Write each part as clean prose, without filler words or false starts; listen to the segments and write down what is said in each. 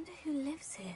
wonder who lives here.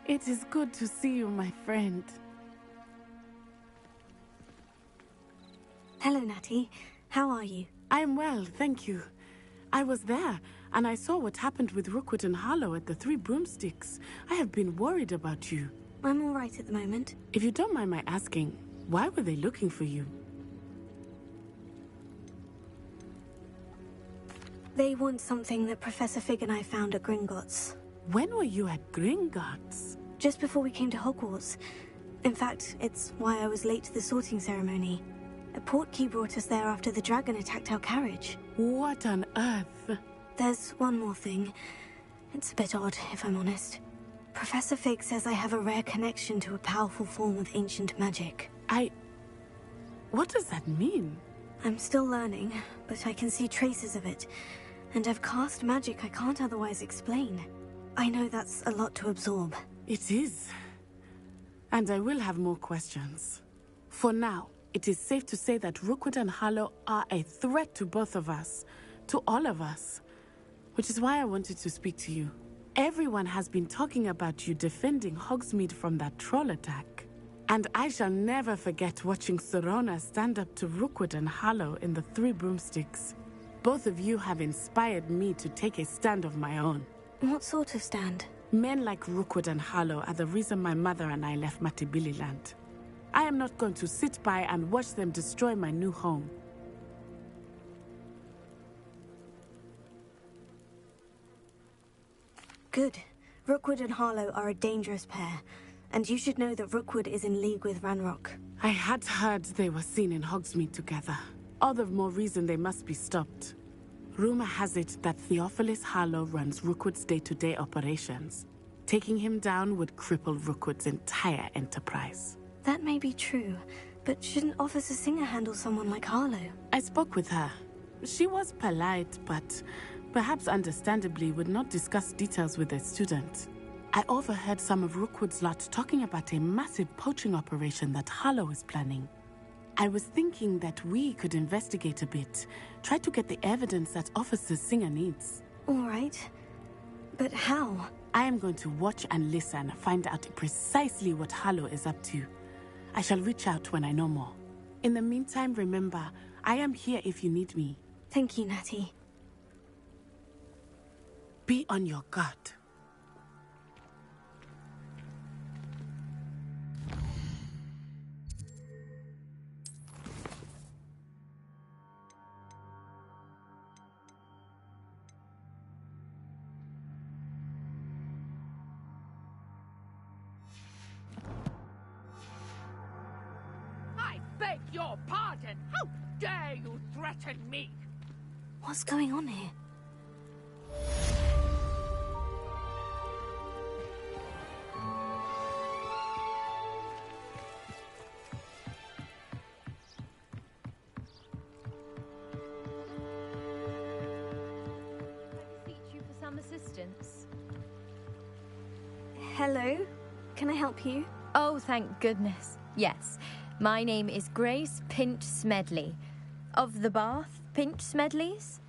It is good to see you, my friend. Hello, Natty. How are you? I'm well, thank you. I was there, and I saw what happened with Rookwood and Harlow at the Three Broomsticks. I have been worried about you. I'm all right at the moment. If you don't mind my asking, why were they looking for you? They want something that Professor Fig and I found at Gringotts. When were you at Gringotts? Just before we came to Hogwarts. In fact, it's why I was late to the sorting ceremony. A portkey brought us there after the dragon attacked our carriage. What on earth? There's one more thing. It's a bit odd, if I'm honest. Professor Fig says I have a rare connection to a powerful form of ancient magic. What does that mean? I'm still learning, but I can see traces of it. And I've cast magic I can't otherwise explain. I know that's a lot to absorb. It is. And I will have more questions. For now, it is safe to say that Rookwood and Harlow are a threat to both of us. To all of us. Which is why I wanted to speak to you. Everyone has been talking about you defending Hogsmeade from that troll attack. And I shall never forget watching Serona stand up to Rookwood and Harlow in the Three Broomsticks. Both of you have inspired me to take a stand of my own. What sort of stand? Men like Rookwood and Harlow are the reason my mother and I left Matibililand. I am not going to sit by and watch them destroy my new home. Good. Rookwood and Harlow are a dangerous pair, and you should know that Rookwood is in league with Ranrock. I had heard they were seen in Hogsmeade together. All the more reason they must be stopped. Rumor has it that Theophilus Harlow runs Rookwood's day-to-day operations. Taking him down would cripple Rookwood's entire enterprise. That may be true, but shouldn't Officer Singer handle someone like Harlow? I spoke with her. She was polite, but perhaps understandably would not discuss details with a student. I overheard some of Rookwood's lot talking about a massive poaching operation that Harlow is planning. I was thinking that we could investigate a bit, try to get the evidence that Officer Singer needs. All right. But how? I am going to watch and listen, find out precisely what Harlow is up to. I shall reach out when I know more. In the meantime, remember, I am here if you need me. Thank you, Natty. Be on your guard. Beg your pardon! How dare you threaten me? What's going on here? Seek you for some assistance. Hello? Can I help you? Oh, thank goodness. Yes. My name is Grace Pinch Smedley, of the Bath Pinch Smedleys.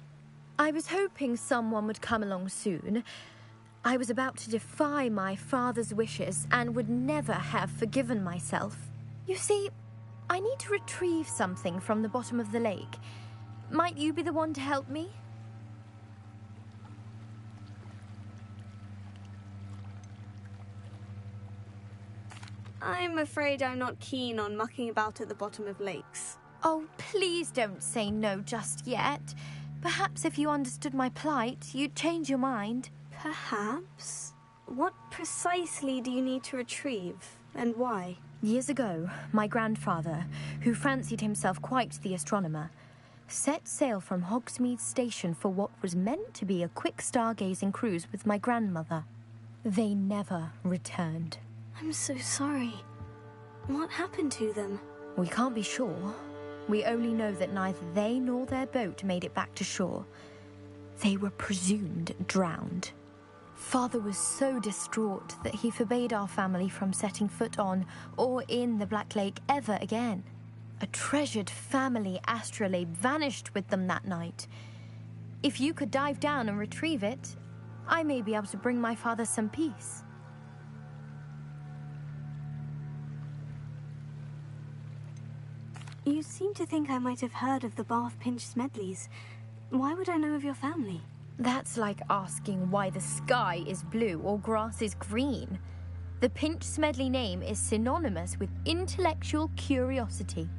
I was hoping someone would come along soon. I was about to defy my father's wishes and would never have forgiven myself. You see, I need to retrieve something from the bottom of the lake. Might you be the one to help me? I'm afraid I'm not keen on mucking about at the bottom of lakes. Oh, please don't say no just yet. Perhaps if you understood my plight, you'd change your mind. Perhaps? What precisely do you need to retrieve, and why? Years ago, my grandfather, who fancied himself quite the astronomer, set sail from Hogsmeade Station for what was meant to be a quick stargazing cruise with my grandmother. They never returned. I'm so sorry. What happened to them? We can't be sure. We only know that neither they nor their boat made it back to shore. They were presumed drowned. Father was so distraught that he forbade our family from setting foot on or in the Black Lake ever again. A treasured family astrolabe vanished with them that night. If you could dive down and retrieve it, I may be able to bring my father some peace. You seem to think I might have heard of the Bath Pinch Smedleys. Why would I know of your family? That's like asking why the sky is blue or grass is green. The Pinch Smedley name is synonymous with intellectual curiosity.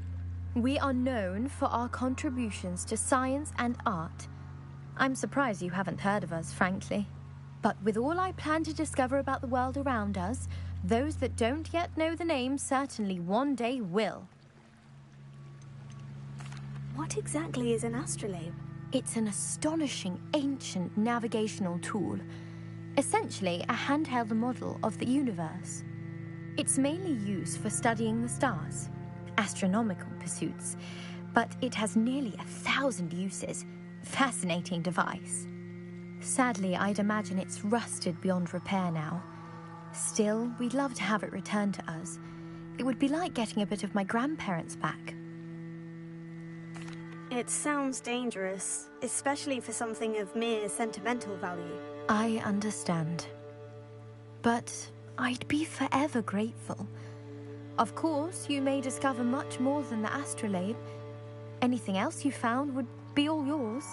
We are known for our contributions to science and art. I'm surprised you haven't heard of us, frankly. But with all I plan to discover about the world around us, those that don't yet know the name certainly one day will. What exactly is an astrolabe? It's an astonishing ancient navigational tool, essentially a handheld model of the universe. It's mainly used for studying the stars, astronomical pursuits, but it has nearly 1,000 uses. Fascinating device. Sadly, I'd imagine it's rusted beyond repair now. Still, we'd love to have it returned to us. It would be like getting a bit of my grandparents back. It sounds dangerous, especially for something of mere sentimental value. I understand. But I'd be forever grateful. Of course, you may discover much more than the astrolabe. Anything else you found would be all yours.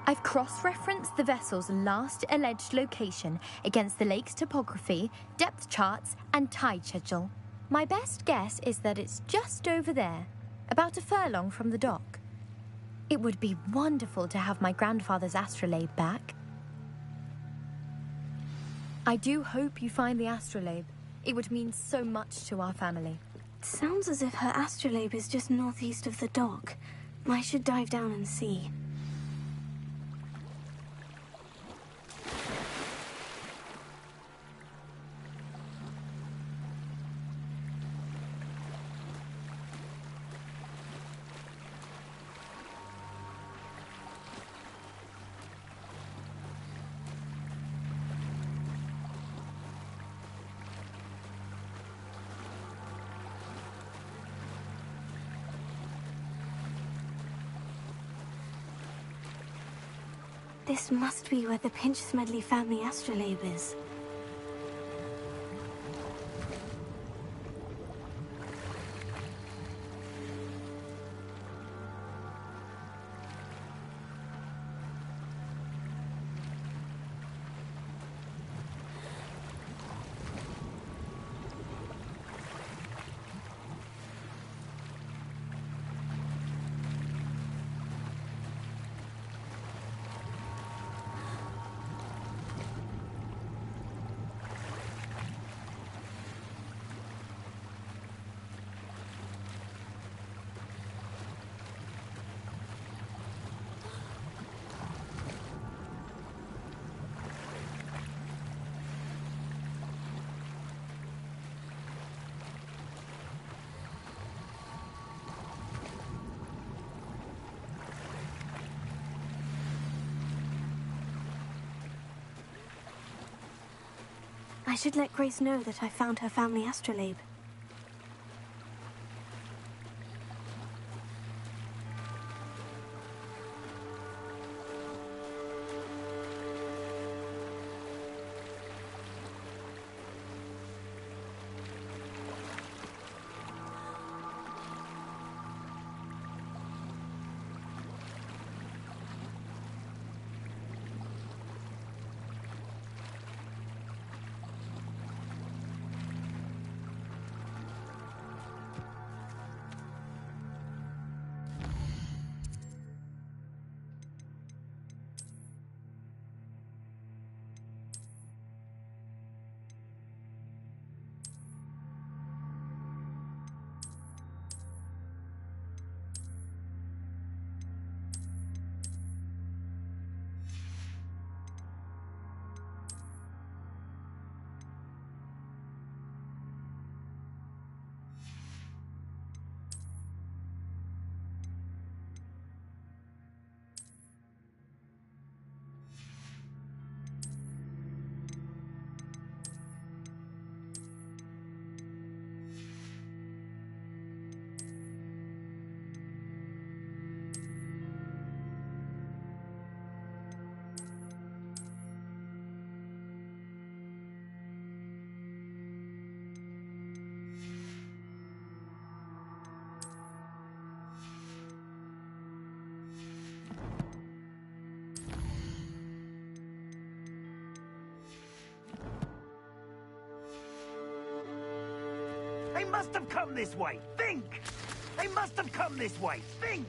I've cross-referenced the vessel's last alleged location against the lake's topography, depth charts, and tide schedule. My best guess is that it's just over there, about a furlong from the dock. It would be wonderful to have my grandfather's astrolabe back. I do hope you find the astrolabe. It would mean so much to our family. It sounds as if her astrolabe is just northeast of the dock. I should dive down and see. This must be where the Pinch Smedley family astrolabe is. I should let Grace know that I found her family astrolabe. They must have come this way. Think! They must have come this way. Think!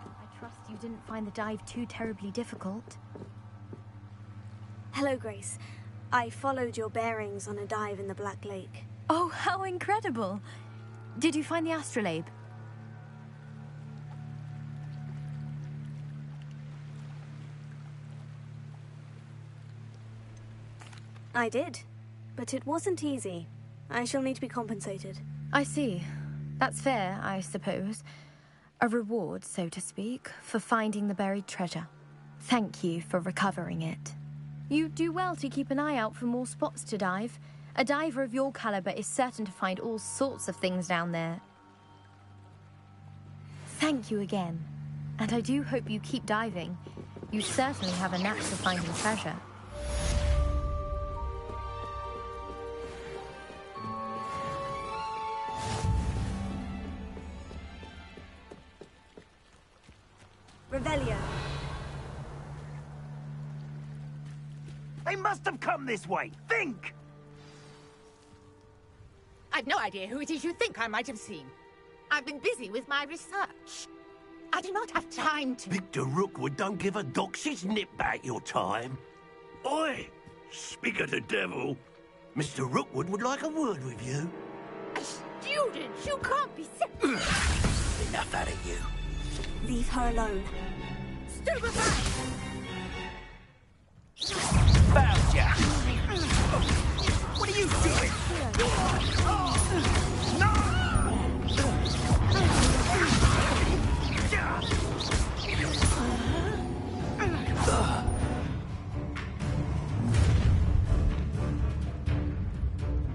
I trust you didn't find the dive too terribly difficult. Hello, Grace. I followed your bearings on a dive in the Black Lake. Oh, how incredible! Did you find the astrolabe? I did, but it wasn't easy. I shall need to be compensated. I see. That's fair, I suppose. A reward, so to speak, for finding the buried treasure. Thank you for recovering it. You do well to keep an eye out for more spots to dive. A diver of your caliber is certain to find all sorts of things down there. Thank you again. And I do hope you keep diving. You certainly have a knack for finding treasure. Revelio. They must have come this way. Think! I've no idea who it is you think I might have seen. I've been busy with my research. I do not have time to... Victor Rookwood don't give a doxy's nip back your time. Oi! Speak of the devil. Mr. Rookwood would like a word with you. A student? You can't be Enough out of you. Leave her alone. stupefied! Found ya! What are you doing?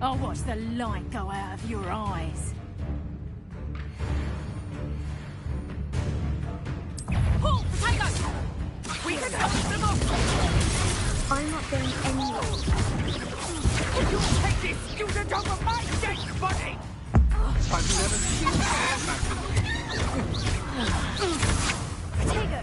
I'll watch the light go out of your eyes. Pull, potato! We can hold them off! I'm not going anywhere. You take this student off of my dead body! I've never seen Potato!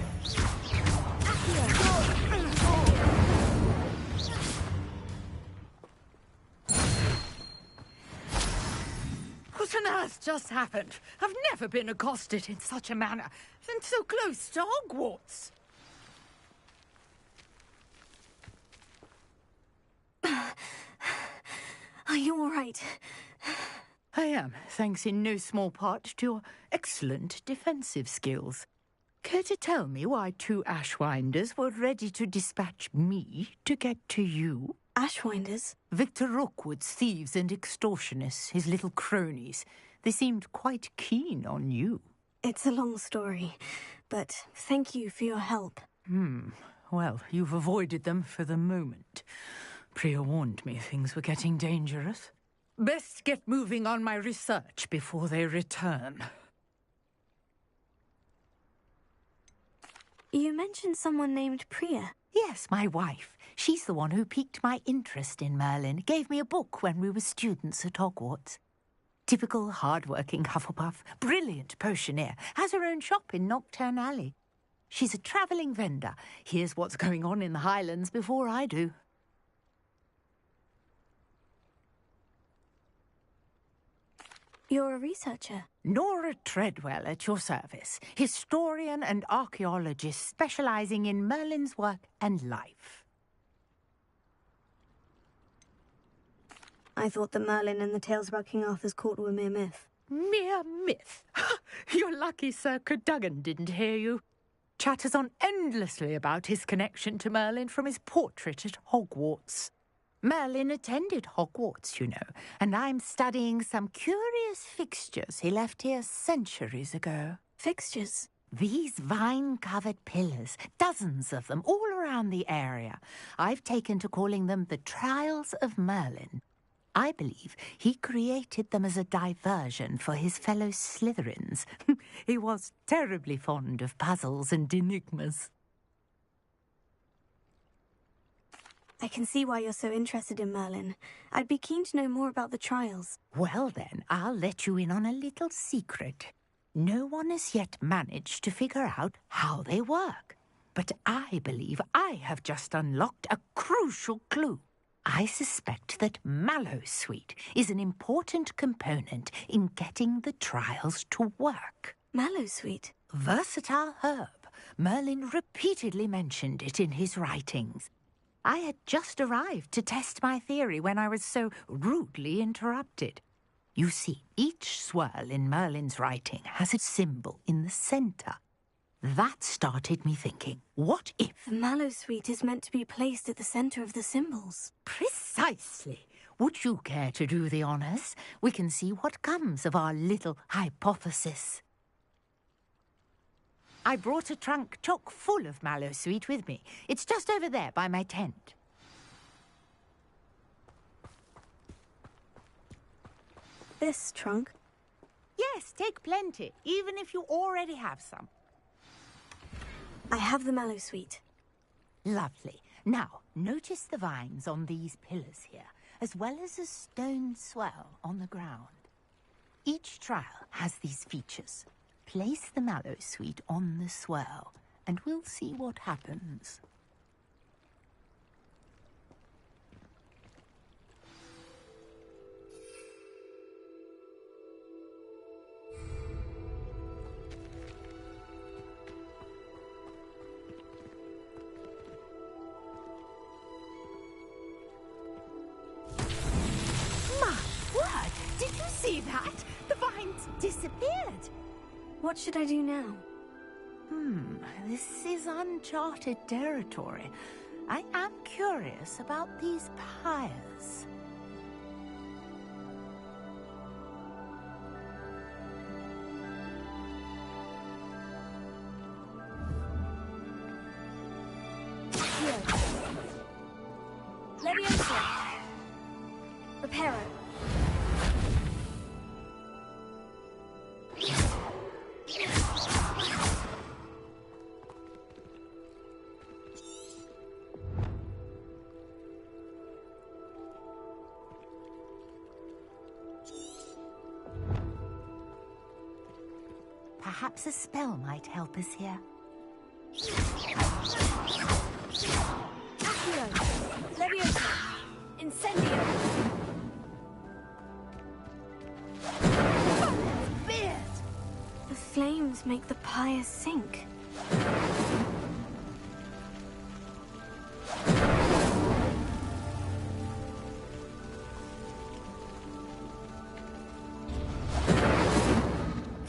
What on earth just happened? I've never been accosted in such a manner, and so close to Hogwarts. Are you all right? I am, thanks in no small part to your excellent defensive skills. Care to tell me why two Ashwinders were ready to dispatch me to get to you? Ashwinders? Victor Rookwood's thieves and extortionists, his little cronies. They seemed quite keen on you. It's a long story, but thank you for your help. Well, you've avoided them for the moment. Priya warned me things were getting dangerous. Best get moving on my research before they return. You mentioned someone named Priya. Yes, my wife. She's the one who piqued my interest in Merlin. Gave me a book when we were students at Hogwarts. Typical hard-working Hufflepuff. Brilliant potioneer. Has her own shop in Knockturn Alley. She's a travelling vendor. Hears what's going on in the Highlands before I do. You're a researcher. Nora Treadwell at your service. Historian and archaeologist specialising in Merlin's work and life. I thought that Merlin and the tales about King Arthur's court were mere myth. Mere myth. You're lucky Sir Cadogan didn't hear you. Chatters on endlessly about his connection to Merlin from his portrait at Hogwarts. Merlin attended Hogwarts, you know, and I'm studying some curious fixtures he left here centuries ago. Fixtures? These vine-covered pillars, dozens of them, all around the area. I've taken to calling them the Trials of Merlin. I believe he created them as a diversion for his fellow Slytherins. He was terribly fond of puzzles and enigmas. I can see why you're so interested in Merlin. I'd be keen to know more about the trials. Well then, I'll let you in on a little secret. No one has yet managed to figure out how they work. But I believe I have just unlocked a crucial clue. I suspect that mallowsweet is an important component in getting the trials to work. Mallowsweet? Versatile herb. Merlin repeatedly mentioned it in his writings. I had just arrived to test my theory when I was so rudely interrupted. You see, each swirl in Merlin's writing has a symbol in the center. That started me thinking, what if... The mallowsweet is meant to be placed at the center of the symbols. Precisely. Would you care to do the honors? We can see what comes of our little hypothesis. I brought a trunk chock full of mallowsweet with me. It's just over there by my tent. This trunk? Yes, take plenty, even if you already have some. I have the mallowsweet. Lovely. Now, notice the vines on these pillars here, as well as a stone swell on the ground. Each trial has these features. Place the mallowsweet on the swirl, and we'll see what happens. My word! Did you see that? The vines disappeared. What should I do now? This is uncharted territory. I am curious about these pyres. Leviosa! Reparo! Perhaps a spell might help us here. Accio! Leviosa! Incendio! The flames make the pyre sink.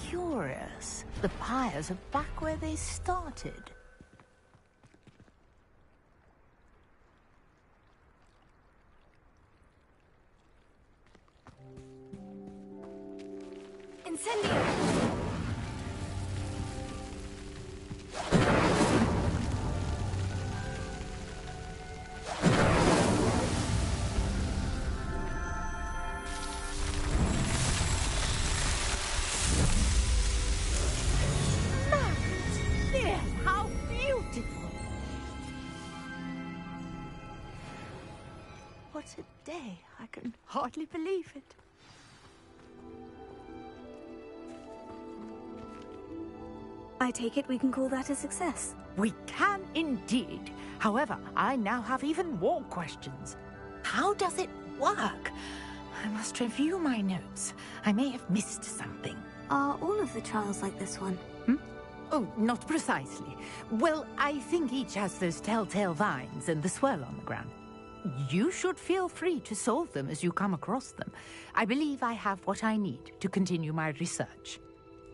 Curious. The pyres are back where they started. Incendio! How beautiful! What a day. I can hardly believe it. I take it we can call that a success. We can indeed. However, I now have even more questions. How does it work? I must review my notes. I may have missed something. Are all of the trials like this one? Oh, not precisely. Well, I think each has those telltale vines and the swirl on the ground. You should feel free to solve them as you come across them. I believe I have what I need to continue my research.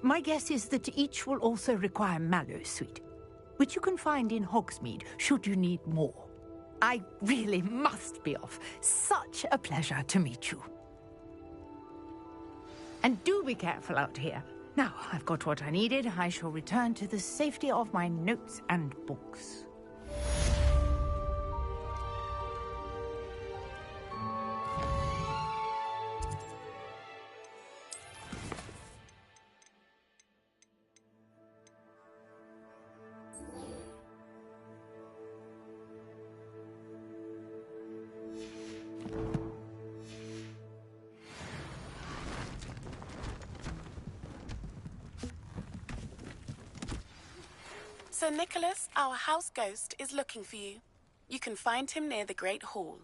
My guess is that each will also require mallowsweet, which you can find in Hogsmeade should you need more. I really must be off. Such a pleasure to meet you. And do be careful out here. Now, I've got what I needed. I shall return to the safety of my notes and books. Sir Nicholas, our house ghost, is looking for you. You can find him near the Great Hall.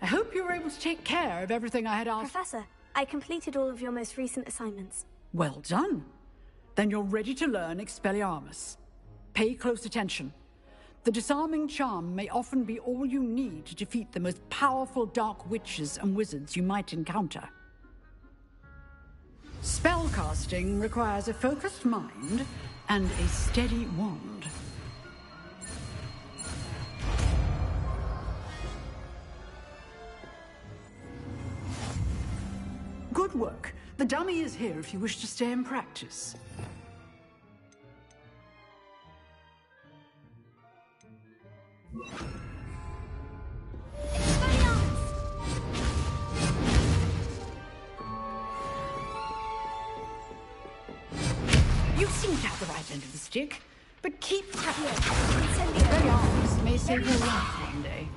I hope you were able to take care of everything I had asked. Professor, I completed all of your most recent assignments. Well done. Then you're ready to learn Expelliarmus. Pay close attention. The disarming charm may often be all you need to defeat the most powerful dark witches and wizards you might encounter. Spellcasting requires a focused mind and a steady wand. Good work. The dummy is here if you wish to stay and practice. You seem to have the right end of the stick, but keep tapping. Expelliarmus may save your life one day.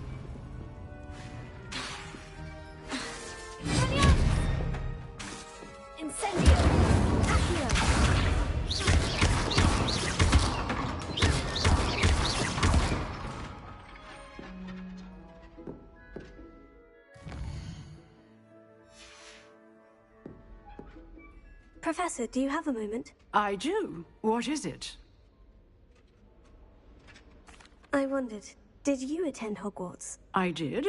Professor, do you have a moment? I do. What is it? I wondered, did you attend Hogwarts? I did.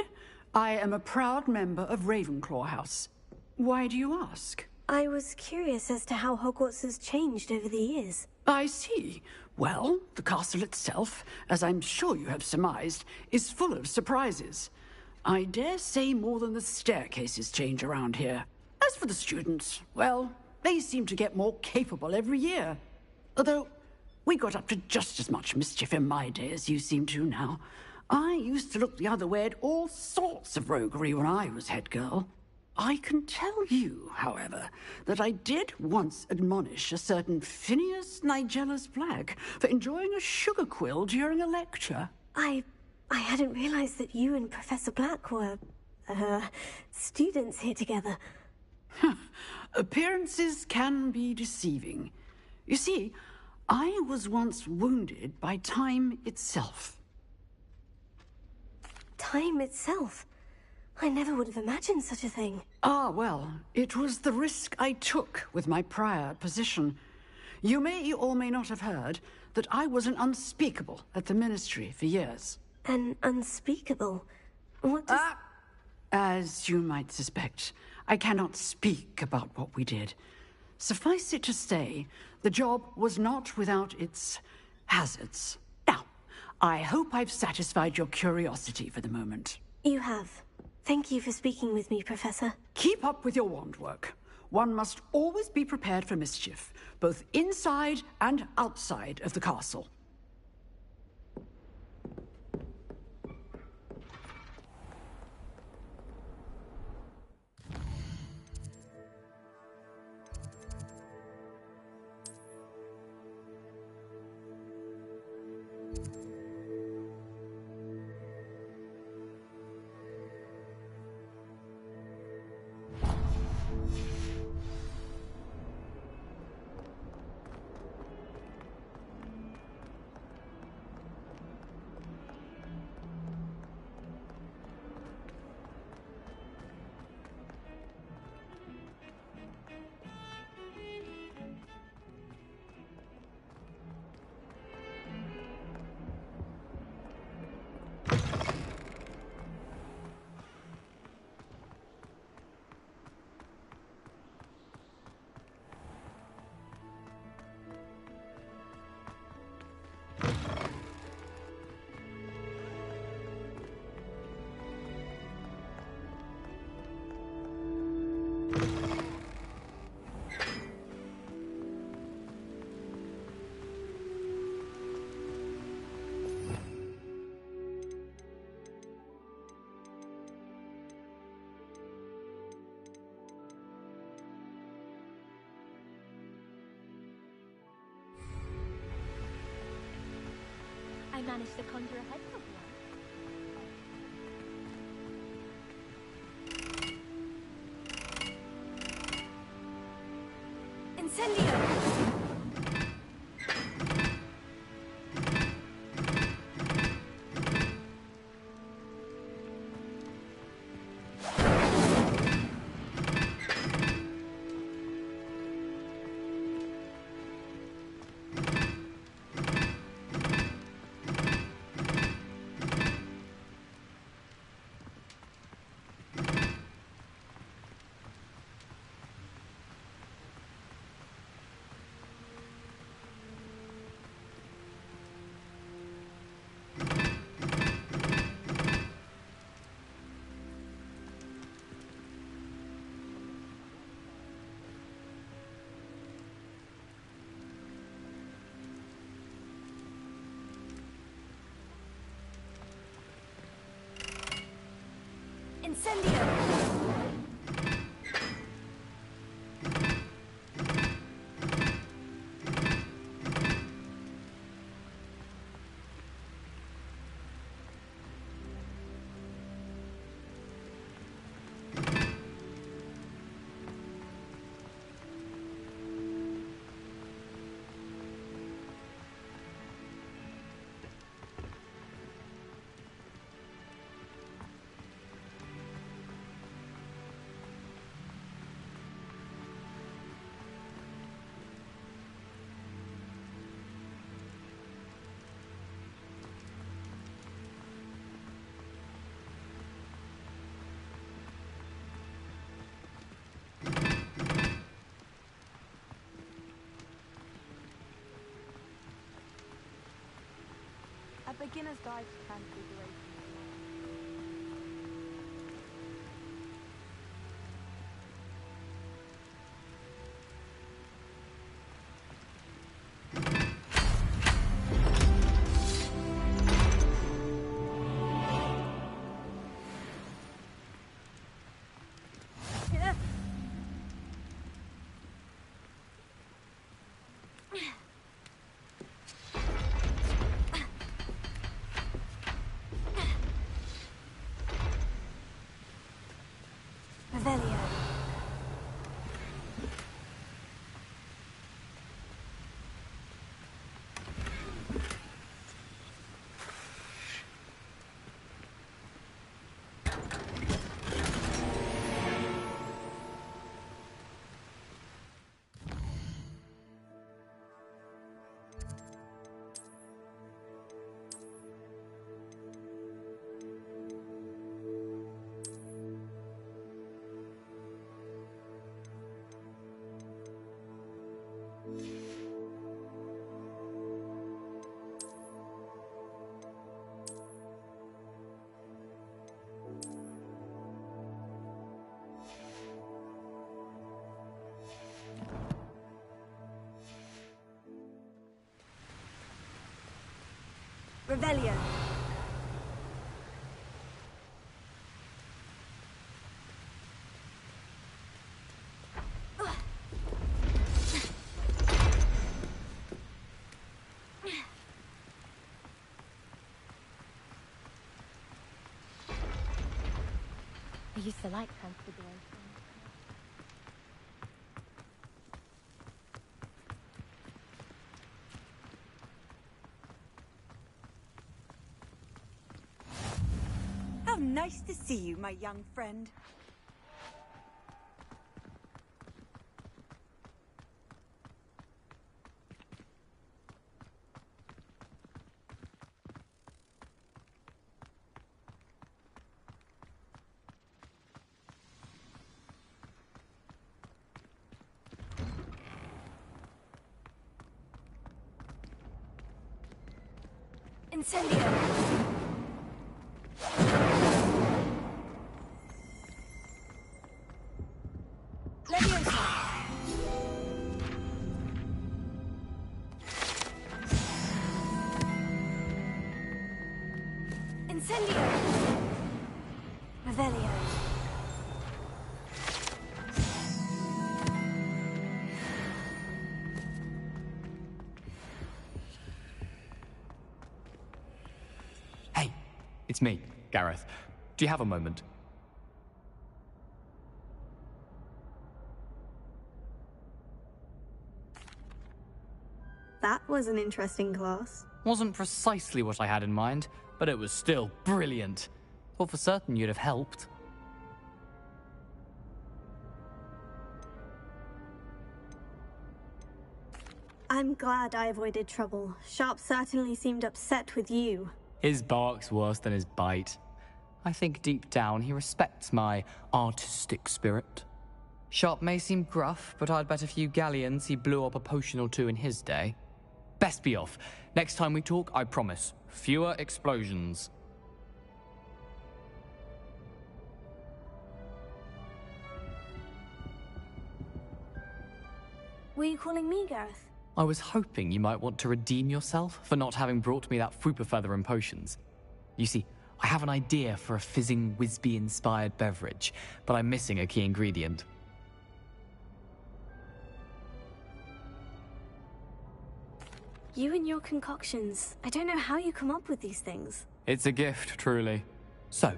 I am a proud member of Ravenclaw House. Why do you ask? I was curious as to how Hogwarts has changed over the years. I see. Well, the castle itself, as I'm sure you have surmised, is full of surprises. I dare say more than the staircases change around here. As for the students, well, they seem to get more capable every year. Although, we got up to just as much mischief in my day as you seem to now. I used to look the other way at all sorts of roguery when I was head girl. I can tell you, however, that I did once admonish a certain Phineas Nigellus Black for enjoying a sugar quill during a lecture. I hadn't realized that you and Professor Black were, students here together. Appearances can be deceiving. You see, I was once wounded by time itself. Time itself? I never would have imagined such a thing. Ah, well, it was the risk I took with my prior position. You may or may not have heard that I was an unspeakable at the Ministry for years. An unspeakable? What does... As you might suspect, I cannot speak about what we did. Suffice it to say, the job was not without its hazards. Now, I hope I've satisfied your curiosity for the moment. You have. Thank you for speaking with me, Professor. Keep up with your wand work. One must always be prepared for mischief, both inside and outside of the castle. I managed to conjure a head of one. Incendio! Incendio! A beginner's guide to transfiguration. Revelio. Revelio. I used to like Transfiguration. How nice to see you, my young friend. Incendio. Leviosa. Incendio. Revelio. Hey, it's me, Gareth. Do you have a moment? That was an interesting class. Wasn't precisely what I had in mind, but it was still brilliant. Thought for certain you'd have helped. I'm glad I avoided trouble. Sharp certainly seemed upset with you. His bark's worse than his bite. I think deep down he respects my artistic spirit. Sharp may seem gruff, but I'd bet a few galleons he blew up a potion or two in his day. Best be off. Next time we talk, I promise, fewer explosions. Were you calling me, Gareth? I was hoping you might want to redeem yourself for not having brought me that Fooper feather and potions. You see, I have an idea for a fizzing Wisby-inspired beverage, but I'm missing a key ingredient. You and your concoctions. I don't know how you come up with these things. It's a gift, truly. So,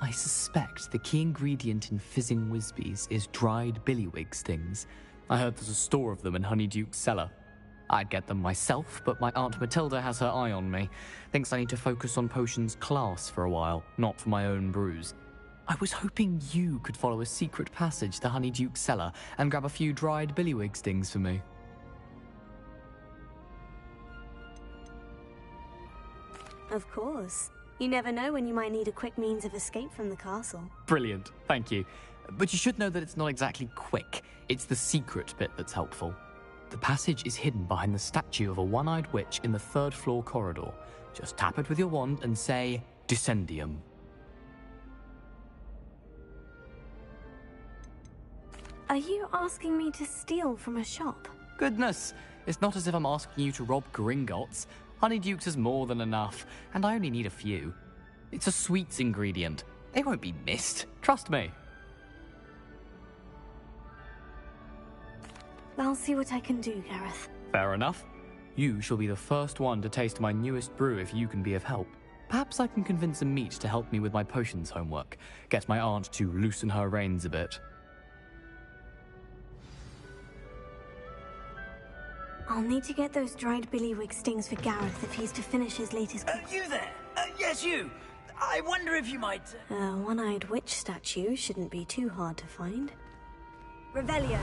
I suspect the key ingredient in fizzing Wisbies is dried billywig stings. I heard there's a store of them in Honeyduke's cellar. I'd get them myself, but my Aunt Matilda has her eye on me. Thinks I need to focus on potions class for a while, not for my own brews. I was hoping you could follow a secret passage to Honeyduke's cellar and grab a few dried billywig stings for me. Of course. You never know when you might need a quick means of escape from the castle. Brilliant, thank you. But you should know that it's not exactly quick. It's the secret bit that's helpful. The passage is hidden behind the statue of a one-eyed witch in the third-floor corridor. Just tap it with your wand and say, Descendium. Are you asking me to steal from a shop? Goodness, it's not as if I'm asking you to rob Gringotts. Honeyduke's is more than enough, and I only need a few. It's a sweets ingredient. They won't be missed. Trust me. I'll see what I can do, Gareth. Fair enough. You shall be the first one to taste my newest brew if you can be of help. Perhaps I can convince a meat to help me with my potions homework. Get my aunt to loosen her reins a bit. I'll need to get those dried billywig stings for Gareth if he's to finish his latest... You there? Yes, you. I wonder if you might... A one-eyed witch statue shouldn't be too hard to find. Revelio.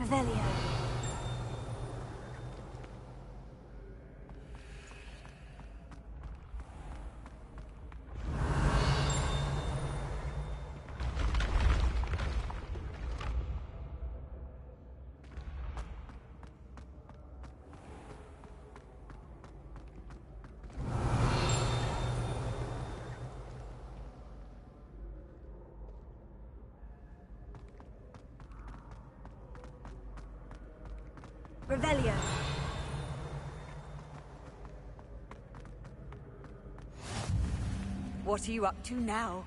Revelio. Revelio. What are you up to now?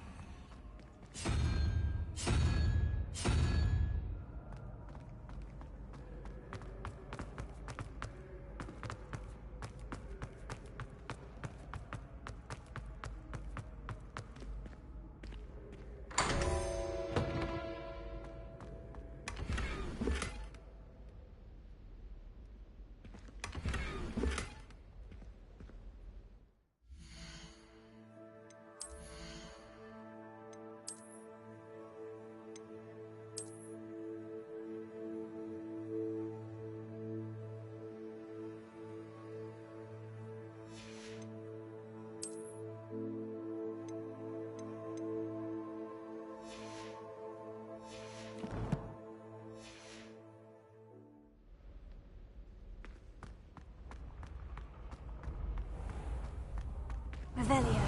Revelio.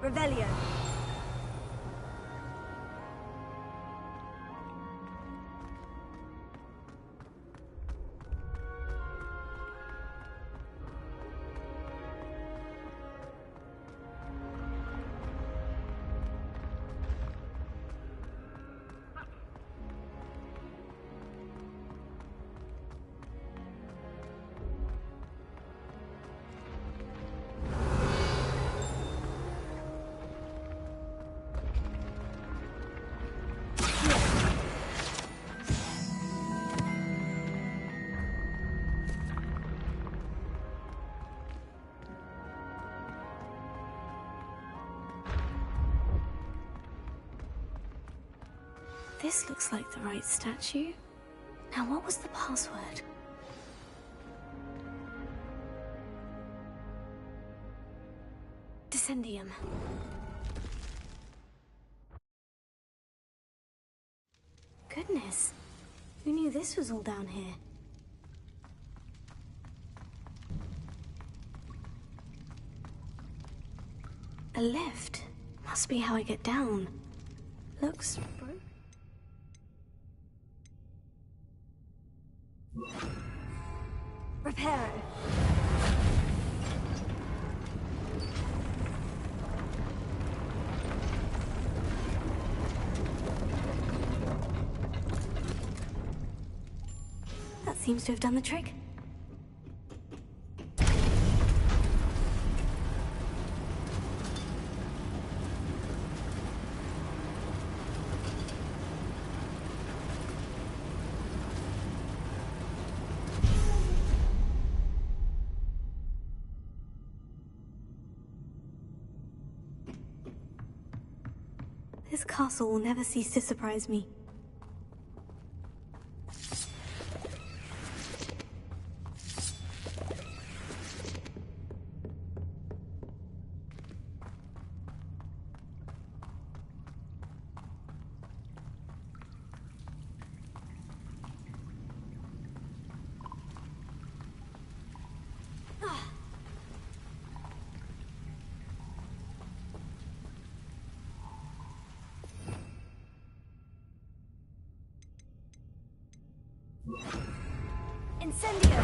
Revelio. This looks like the right statue. Now, what was the password? Descendium. Goodness. Who knew this was all down here? A lift. Must be how I get down. Looks broken. Reparo. That seems to have done the trick. This castle will never cease to surprise me. Incendio!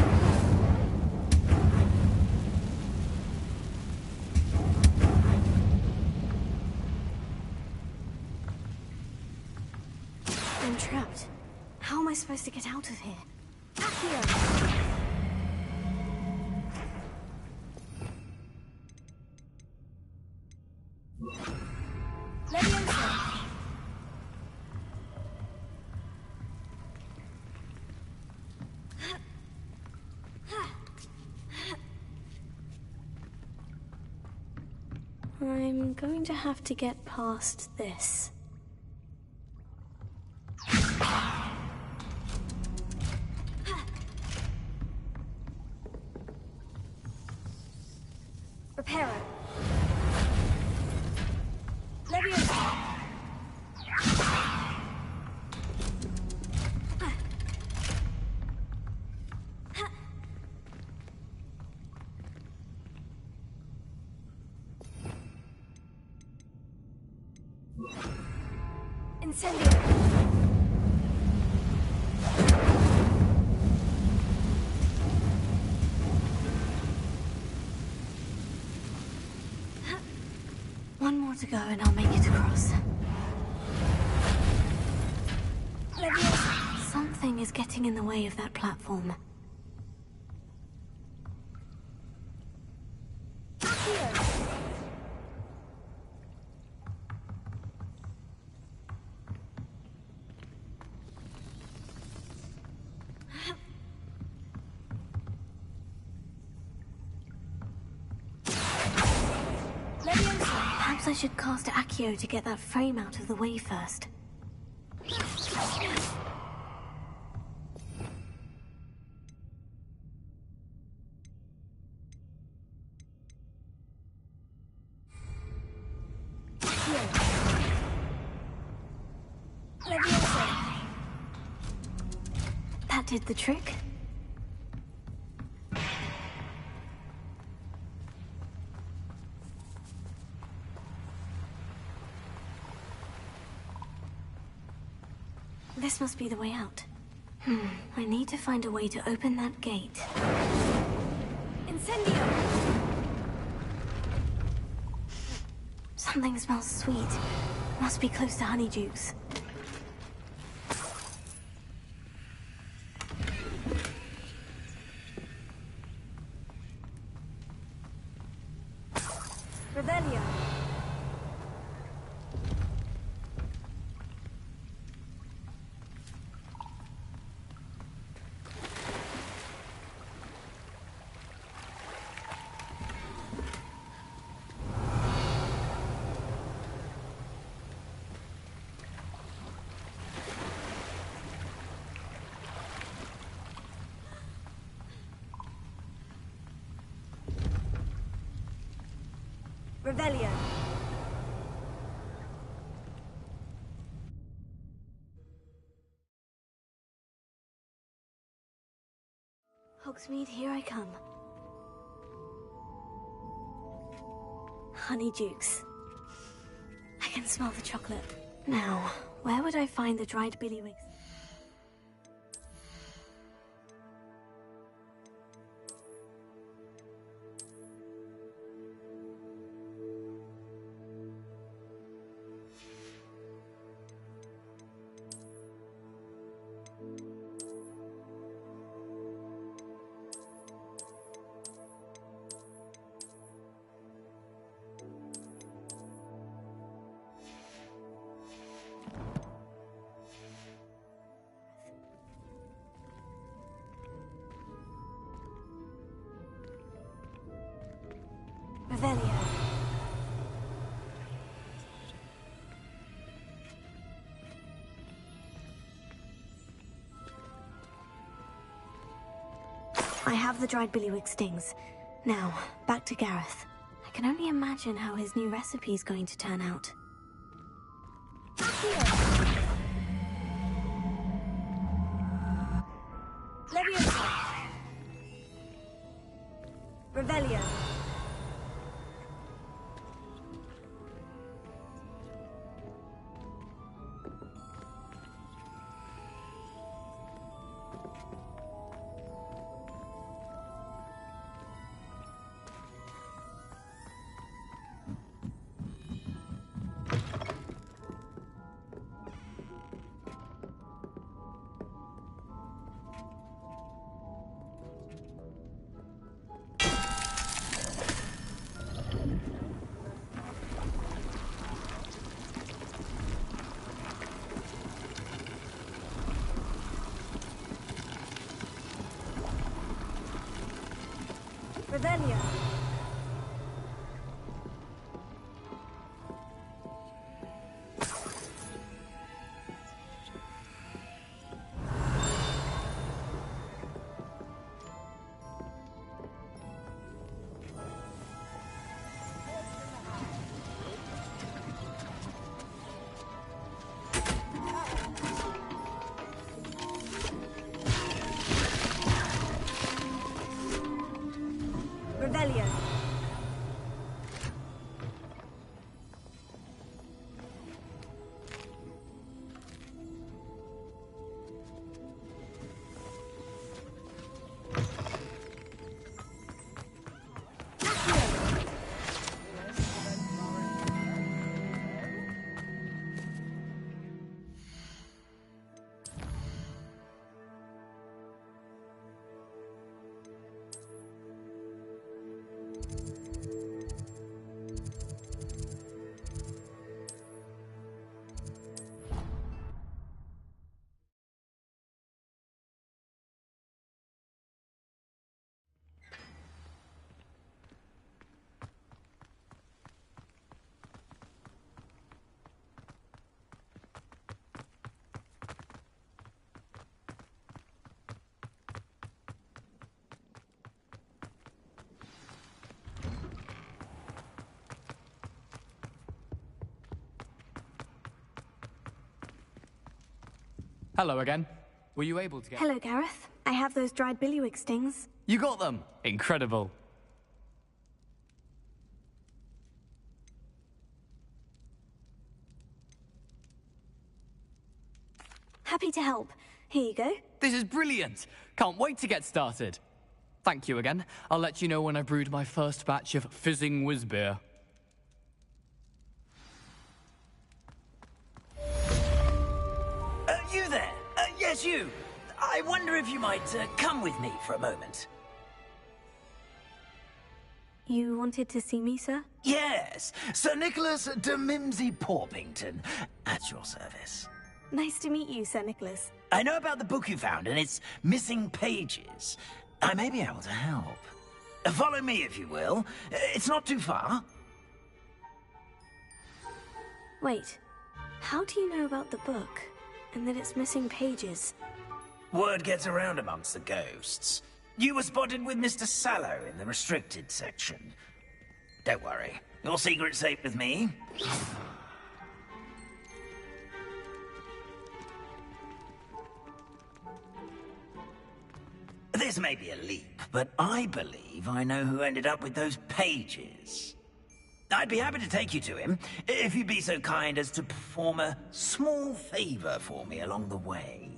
I'm trapped. How am I supposed to get out of here? Accio! I'm going to have to get past this. Reparo. Leviosa. Incendio. One more to go and I'll make it across. Leviosa. Something is getting in the way of that platform. Perhaps I should cast Accio to get that frame out of the way first. That did the trick. This must be the way out. I need to find a way to open that gate. Incendio! Something smells sweet. Must be close to Honeydukes. Revelio. Revelio. Hogsmeade, here I come. Honeydukes. I can smell the chocolate. Now, where would I find the dried billywigs? Revelio. I have the dried billywig stings. Now, back to Gareth. I can only imagine how his new recipe is going to turn out. Leviosa. Revelio. Revelio. Revelio. Hello again. Were you able to get... Hello, Gareth. I have those dried billywig stings. You got them! Incredible. Happy to help. Here you go. This is brilliant! Can't wait to get started. Thank you again. I'll let you know when I brewed my first batch of fizzing whiz beer. You there? Yes, you. I wonder if you might come with me for a moment. You wanted to see me, sir? Yes, Sir Nicholas de Mimsy Porpington, at your service. Nice to meet you, Sir Nicholas. I know about the book you found and its missing pages. I may be able to help. Follow me, if you will. It's not too far. Wait, how do you know about the book? And that it's missing pages? Word gets around amongst the ghosts. You were spotted with Mr. Sallow in the restricted section. Don't worry, your secret's safe with me. This may be a leap, but I believe I know who ended up with those pages. I'd be happy to take you to him, if you'd be so kind as to perform a small favor for me along the way.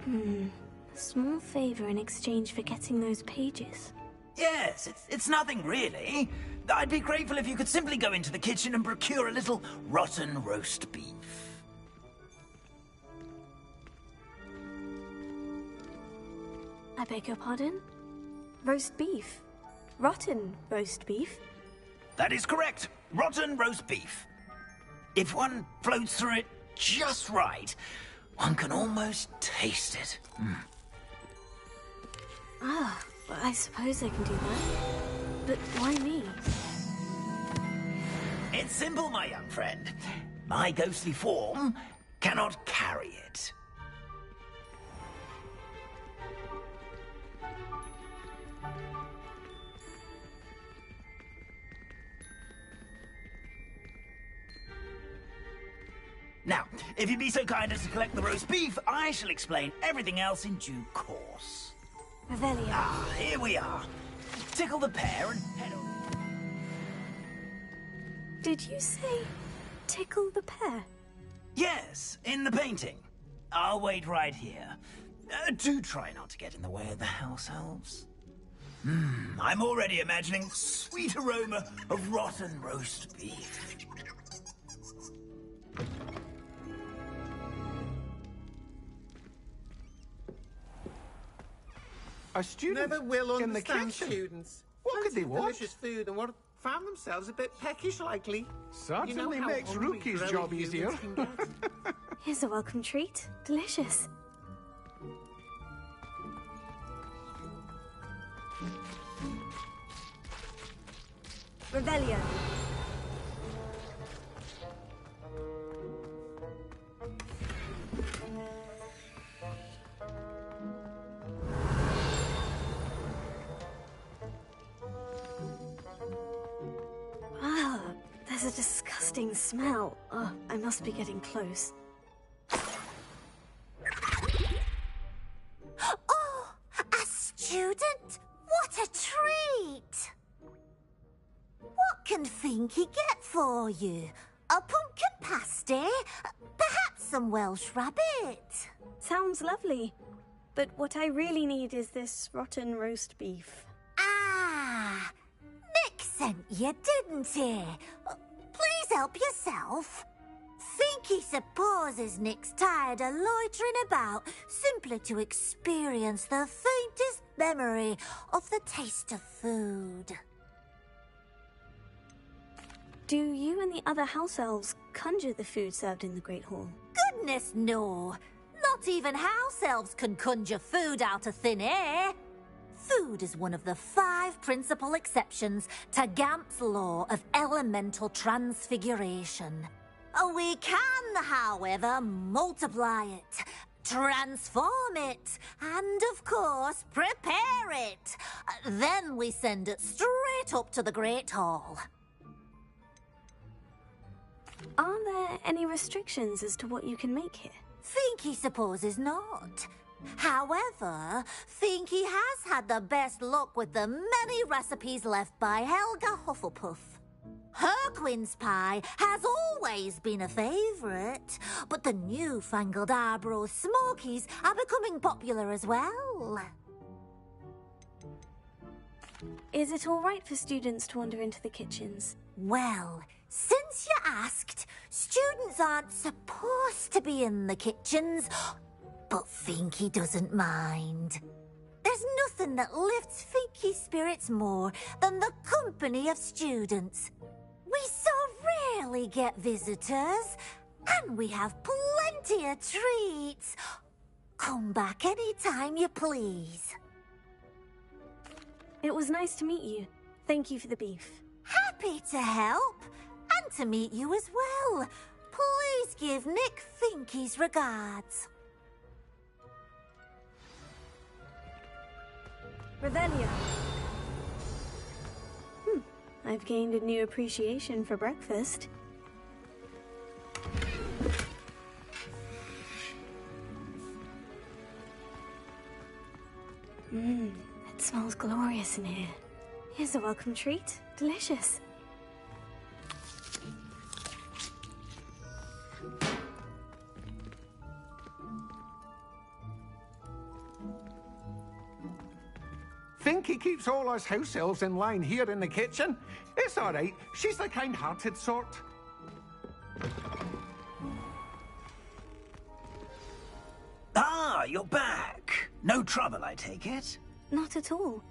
A small favor in exchange for getting those pages. Yes, it's nothing really. I'd be grateful if you could simply go into the kitchen and procure a little rotten roast beef. I beg your pardon? Roast beef? Rotten roast beef? That is correct. Rotten roast beef. If one floats through it just right, one can almost taste it. Ah, well, I suppose I can do that. But why me? It's simple, my young friend. My ghostly form cannot carry it. Now, if you'd be so kind as to collect the roast beef, I shall explain everything else in due course. Revelio. Ah, here we are. Tickle the pear and head on. Did you say tickle the pear? Yes, in the painting. I'll wait right here. Do try not to get in the way of the house elves. I'm already imagining sweet aroma of rotten roast beef. A student Never will in the understand kitchen. students. What could they want? Delicious food and what found themselves a bit peckish likely. Certainly how makes hungry Rookie's growing job humans easier. can get. Here's a welcome treat. Delicious. Revelio. Ah, there's a disgusting smell. Oh, I must be getting close. Oh, a student? What a treat! What can Finky get for you? A pumpkin pasty? Perhaps some Welsh rabbit? Sounds lovely. But what I really need is this rotten roast beef. Ah, Nick sent you, didn't he? Please help yourself. Finky supposes Nick's tired of loitering about simply to experience the faintest memory of the taste of food. Do you and the other house elves conjure the food served in the Great Hall? Goodness, no. Not even house elves can conjure food out of thin air. Food is one of the 5 principal exceptions to Gamp's law of elemental transfiguration. We can, however, multiply it, transform it, and, of course, prepare it. Then we send it straight up to the Great Hall. Are there any restrictions as to what you can make here? Finky supposes not. However, Finky has had the best luck with the many recipes left by Helga Hufflepuff. Her quince pie has always been a favourite, but the newfangled Arbroath Smokies are becoming popular as well. Is it all right for students to wander into the kitchens? Well, since you asked, students aren't supposed to be in the kitchens, but Finky doesn't mind. There's nothing that lifts Finky's spirits more than the company of students. We so rarely get visitors, and we have plenty of treats. Come back any time you please. It was nice to meet you. Thank you for the beef. Happy to help, and to meet you as well. Please give Nick Finky's regards. Revelio. I've gained a new appreciation for breakfast. It smells glorious in here. Here's a welcome treat. Delicious. Finky keeps all us house elves in line here in the kitchen. It's all right. She's the kind-hearted sort. Ah, you're back. No trouble, I take it? Not at all.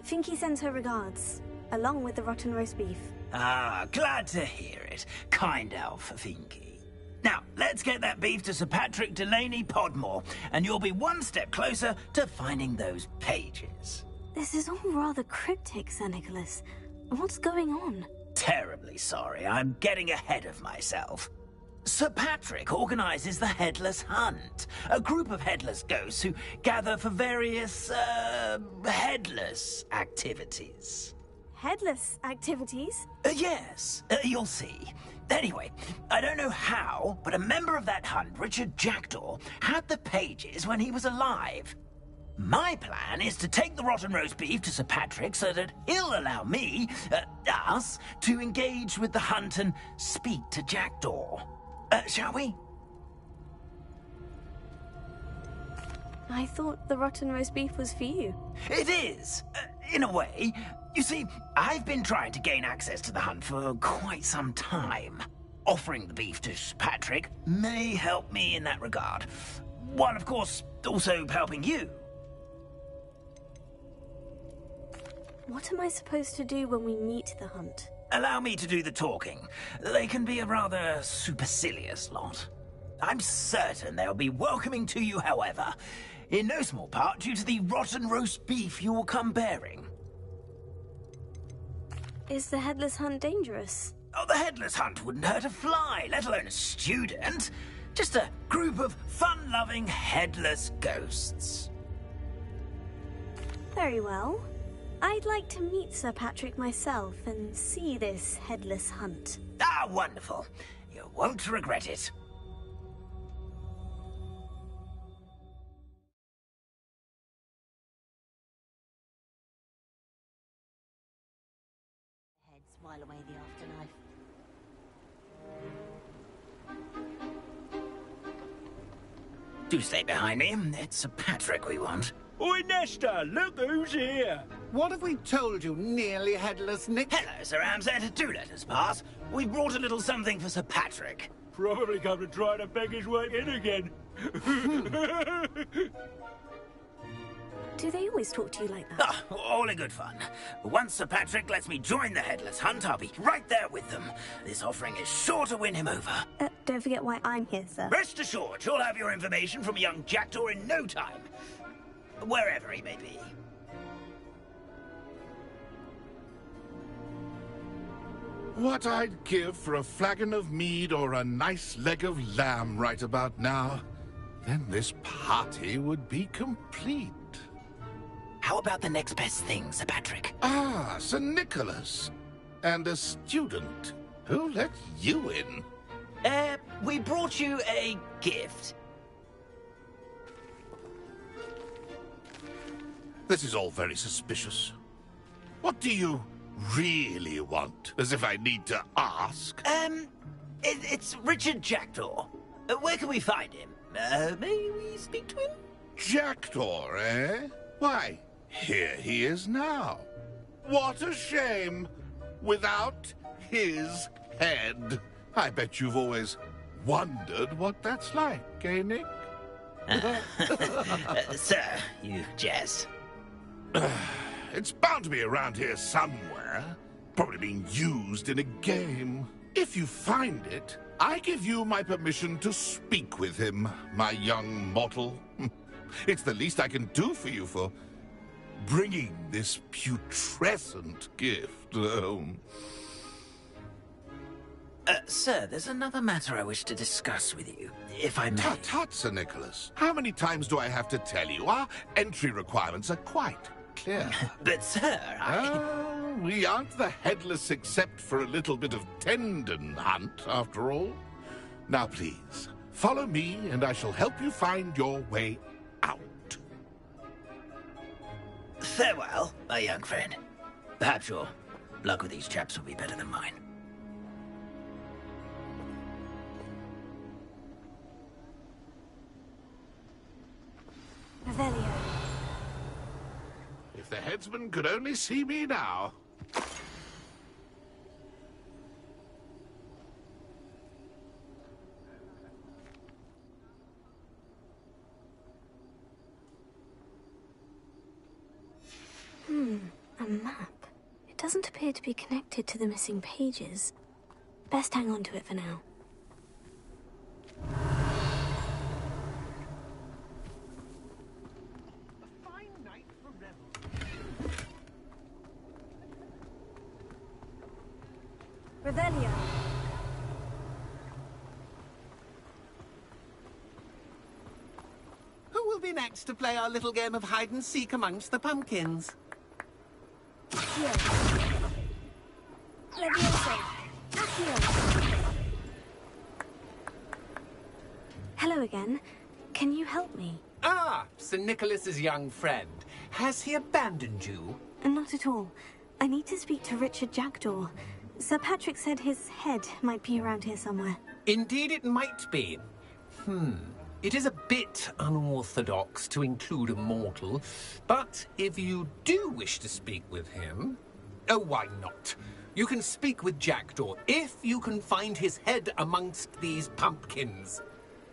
Finky sends her regards, along with the rotten roast beef. Ah, glad to hear it. Kind elf, Finky. Now, let's get that beef to Sir Patrick Delaney Podmore, and you'll be one step closer to finding those pages. This is all rather cryptic, Sir Nicholas. What's going on? Terribly sorry, I'm getting ahead of myself. Sir Patrick organises the Headless Hunt, a group of headless ghosts who gather for various, headless activities. Headless activities? Yes, you'll see. Anyway, I don't know how, but a member of that hunt, Richard Jackdaw, had the pages when he was alive. My plan is to take the rotten roast beef to Sir Patrick so that he'll allow me, us, to engage with the hunt and speak to Jackdaw. Shall we? I thought the rotten roast beef was for you. It is, in a way. You see, I've been trying to gain access to the hunt for quite some time. Offering the beef to Sir Patrick may help me in that regard. While, of course, also helping you. What am I supposed to do when we meet the hunt? Allow me to do the talking. They can be a rather supercilious lot. I'm certain they'll be welcoming to you, however, in no small part due to the rotten roast beef you will come bearing. Is the headless hunt dangerous? Oh, the headless hunt wouldn't hurt a fly, let alone a student. Just a group of fun-loving headless ghosts. Very well. I'd like to meet Sir Patrick myself and see this headless hunt. Ah, wonderful. You won't regret it. Heads while away the afterlife. Do stay behind me. It's Sir Patrick we want. Oi, Nesta, look who's here. What have we told you, nearly headless Nick? Hello, Sir Ramsay. Do let us pass. We've brought a little something for Sir Patrick. Probably come to try to beg his way in again. Do they always talk to you like that? Ah, all in good fun. Once Sir Patrick lets me join the headless hunt, I'll be right there with them. This offering is sure to win him over. Don't forget why I'm here, sir. Rest assured, you'll have your information from a young jackdaw in no time. Wherever he may be. What I'd give for a flagon of mead or a nice leg of lamb right about now. Then this party would be complete. How about the next best thing, Sir Patrick? Ah, Sir Nicholas. And a student. Who let you in? We brought you a gift. This is all very suspicious. What do you really want? As if I need to ask. It's Richard Jackdaw. Where can we find him? May we speak to him? Jackdaw, eh? Why, here he is now. What a shame. Without his head. I bet you've always wondered what that's like, eh, Nick? Sir, you jest. It's bound to be around here somewhere. Probably being used in a game. If you find it, I give you my permission to speak with him, my young mortal. It's the least I can do for you for bringing this putrescent gift home. Sir, there's another matter I wish to discuss with you, if I may. Tut, tut, Sir Nicholas. How many times do I have to tell you? Our entry requirements are quite clear. But, sir, we aren't the headless except for a little bit of tendon hunt, after all. Now, please, follow me, and I shall help you find your way out. Farewell, my young friend. Perhaps your luck with these chaps will be better than mine. Revelio. If the headsman could only see me now. A map. It doesn't appear to be connected to the missing pages. Best hang on to it for now. Revelio. Who will be next to play our little game of hide-and-seek amongst the pumpkins? Here. Levioso. Accio. Hello again. Can you help me? Ah, Sir Nicholas's young friend. Has he abandoned you? Not at all. I need to speak to Richard Jackdaw. Sir Patrick said his head might be around here somewhere. Indeed it might be. It is a bit unorthodox to include a mortal, but if you do wish to speak with him... Oh, why not? You can speak with Jackdaw if you can find his head amongst these pumpkins.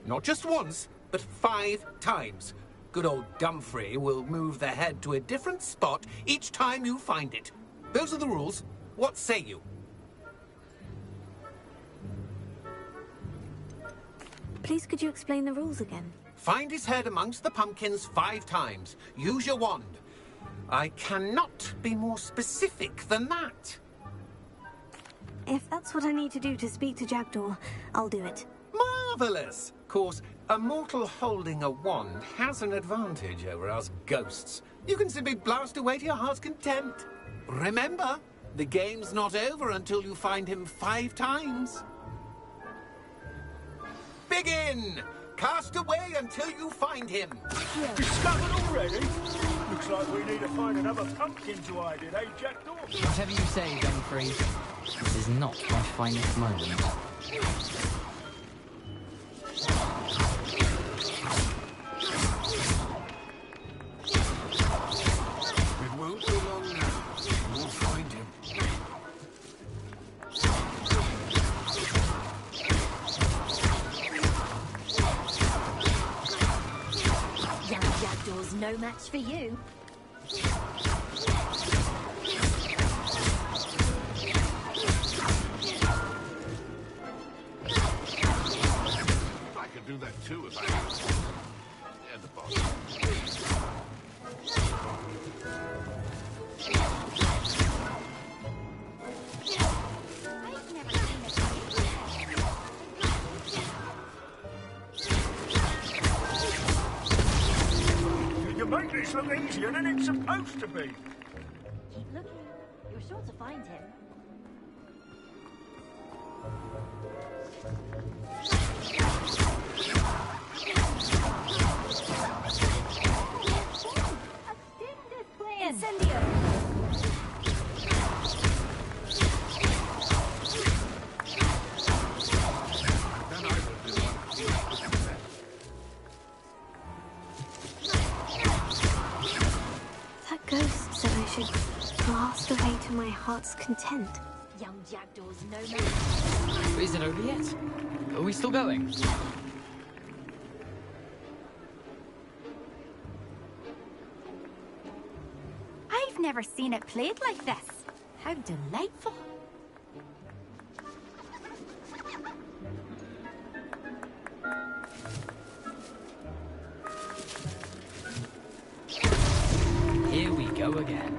Not just once, but 5 times. Good old Dumfrey will move the head to a different spot each time you find it. Those are the rules. What say you? Please, could you explain the rules again? Find his head amongst the pumpkins 5 times. Use your wand. I cannot be more specific than that. If that's what I need to do to speak to Jackdaw, I'll do it. Marvellous! Of course, a mortal holding a wand has an advantage over us ghosts. You can simply blast away to your heart's content. Remember, the game's not over until you find him 5 times. Begin! Cast away until you find him. Discovered already? Looks like we need to find another pumpkin to hide in, eh, Jackdaw? Whatever you say, Dumfries. This is not my finest moment. It won't be long now. We'll find him. Young Jackdaw's no match for you. I could do that too if I had and the boss. You make this look easier than it's supposed to be. Keep looking. You're sure to find him. Incendio! That ghost said I should blast away to my heart's content. Young Jackdaw's no match. Is it over yet? Are we still going? I've never seen it played like this. How delightful. Here we go again.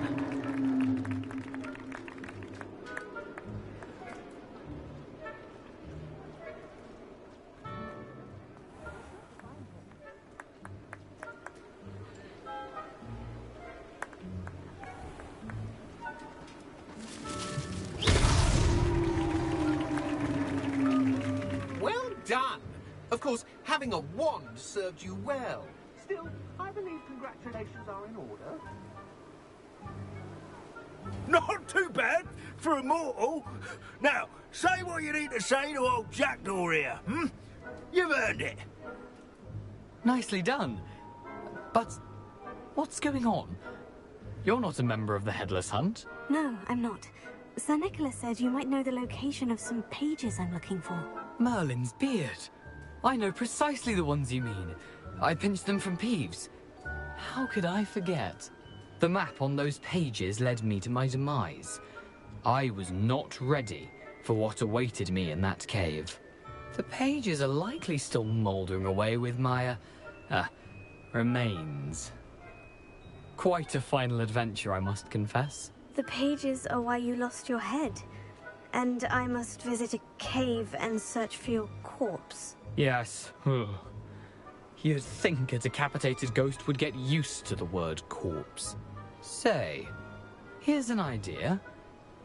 Well done! Of course, having a wand served you well. Still, I believe congratulations are in order. Not too bad for a mortal. Now, say what you need to say to old Jackdaw here, hmm? You've earned it. Nicely done. But what's going on? You're not a member of the Headless Hunt. No, I'm not. Sir Nicholas said you might know the location of some pages I'm looking for. Merlin's beard. I know precisely the ones you mean. I pinched them from Peeves. How could I forget? The map on those pages led me to my demise. I was not ready for what awaited me in that cave. The pages are likely still mouldering away with my, remains. Quite a final adventure, I must confess. The pages are why you lost your head. And I must visit a cave and search for your corpse. Yes. Ugh. You'd think a decapitated ghost would get used to the word corpse. Say, here's an idea.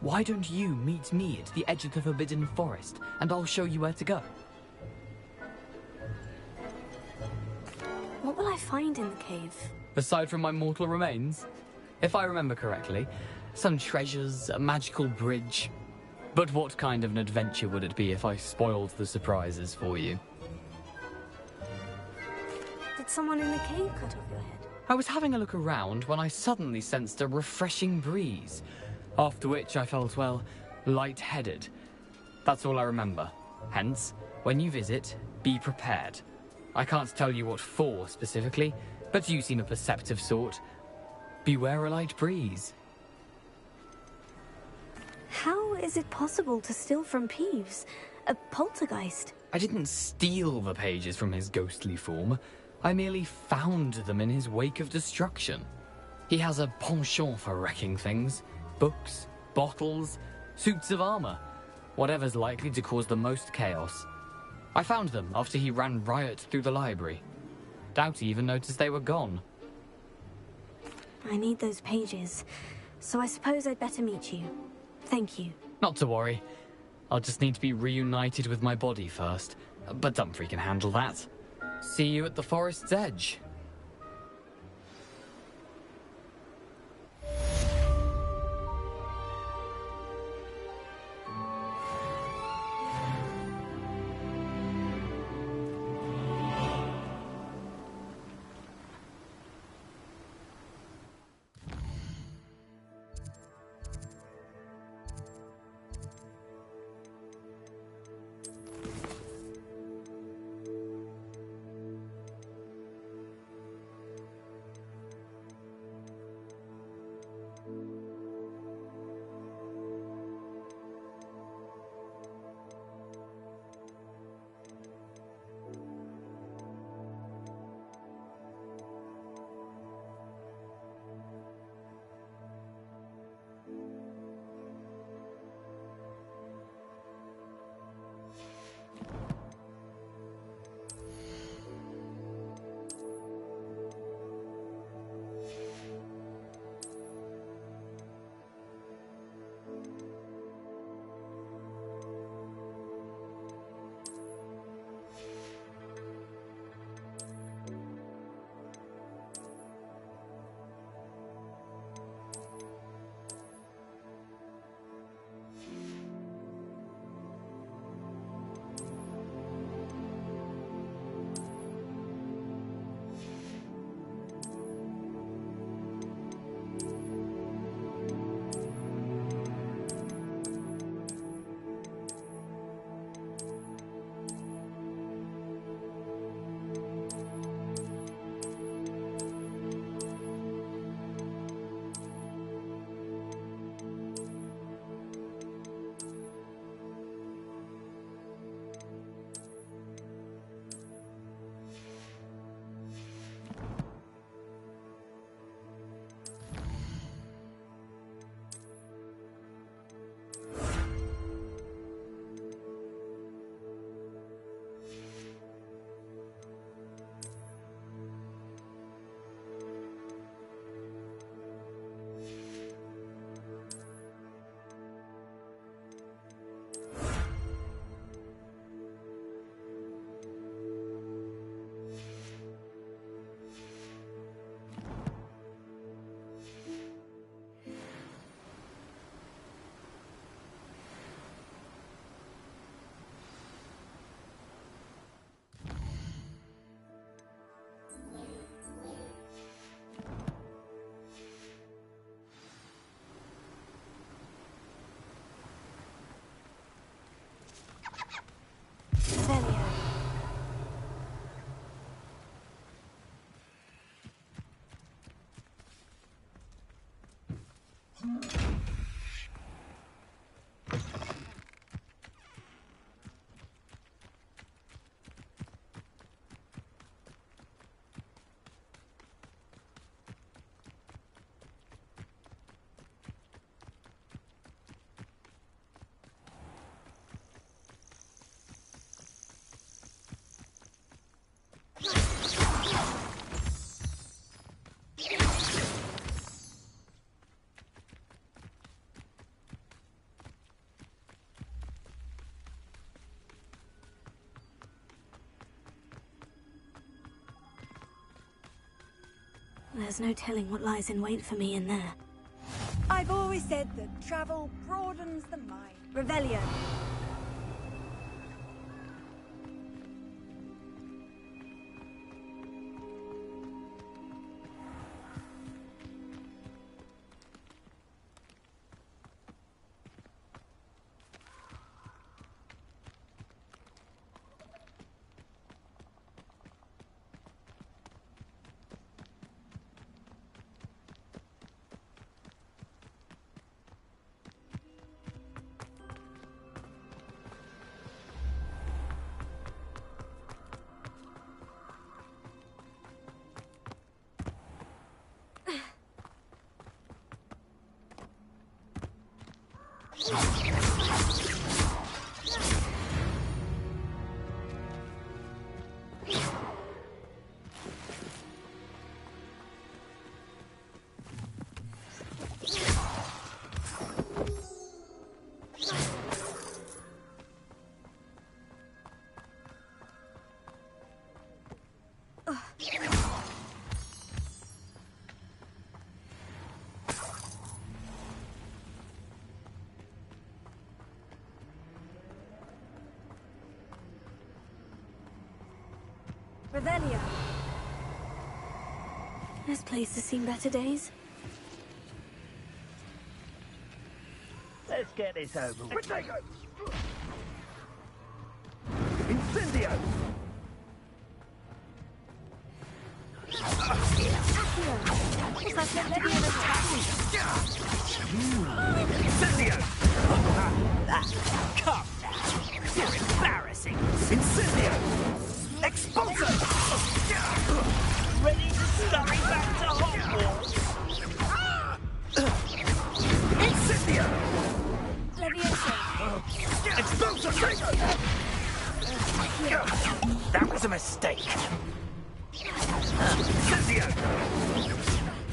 Why don't you meet me at the edge of the Forbidden Forest, and I'll show you where to go? What will I find in the cave? Aside from my mortal remains? If I remember correctly, some treasures, a magical bridge. But what kind of an adventure would it be if I spoiled the surprises for you? Did someone in the cave cut off your head? I was having a look around when I suddenly sensed a refreshing breeze, after which I felt, well, lightheaded. That's all I remember. Hence, when you visit, be prepared. I can't tell you what for specifically, but you seem a perceptive sort. Beware a light breeze. How is it possible to steal from Peeves? A poltergeist? I didn't steal the pages from his ghostly form. I merely found them in his wake of destruction. He has a penchant for wrecking things. Books, bottles, suits of armor. Whatever's likely to cause the most chaos. I found them after he ran riot through the library. Doubt he even noticed they were gone. I need those pages, so I suppose I'd better meet you. Thank you. Not to worry. I'll just need to be reunited with my body first. But Dumfries can handle that. See you at the forest's edge. There's no telling what lies in wait for me in there. I've always said that travel broadens the mind. Revelio. Revelio. This place has seen better days. Let's get this over with. Incendio! Incendio! Come now! You're embarrassing! Incendio! Expulso! Ready to scurry back to Hogwarts? Incendio! Expulso! That was a mistake. Incendio!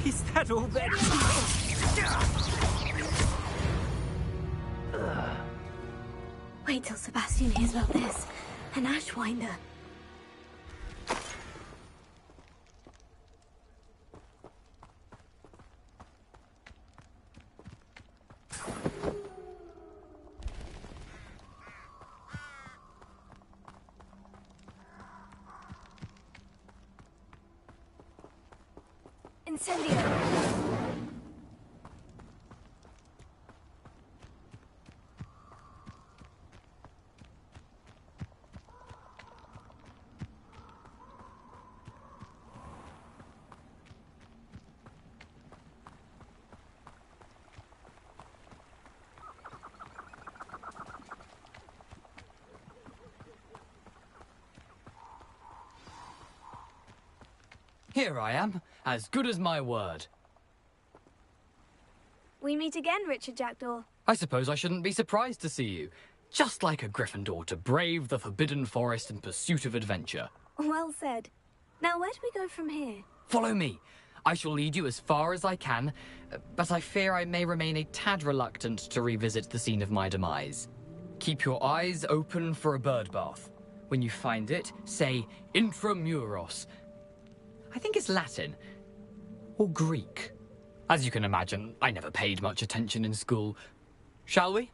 Is that all there is? Wait till Sebastian hears about this. An Ashwinder. Incendio. Here I am, as good as my word. We meet again, Richard Jackdaw. I suppose I shouldn't be surprised to see you. Just like a Gryffindor to brave the Forbidden Forest in pursuit of adventure. Well said. Now, where do we go from here? Follow me. I shall lead you as far as I can, but I fear I may remain a tad reluctant to revisit the scene of my demise. Keep your eyes open for a bird bath. When you find it, say Intramuros. I think it's Latin. Or Greek. As you can imagine, I never paid much attention in school. Shall we?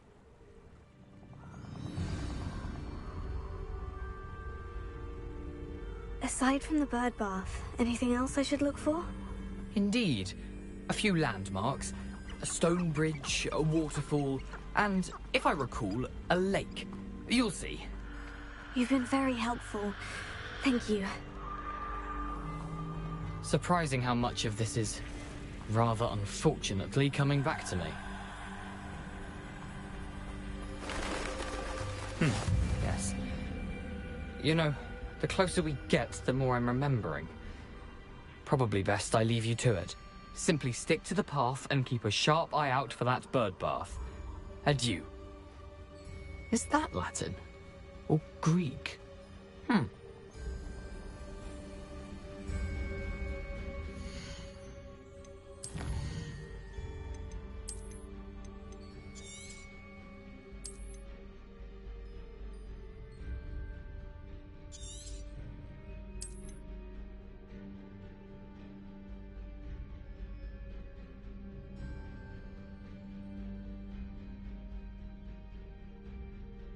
Aside from the bird bath, anything else I should look for? Indeed. A few landmarks, a stone bridge, a waterfall, and, if I recall, a lake. You'll see. You've been very helpful. Thank you. Surprising how much of this is, rather unfortunately, coming back to me. Yes. You know, the closer we get, the more I'm remembering. Probably best I leave you to it. Simply stick to the path and keep a sharp eye out for that bird bath. Adieu. Is that Latin? Or Greek?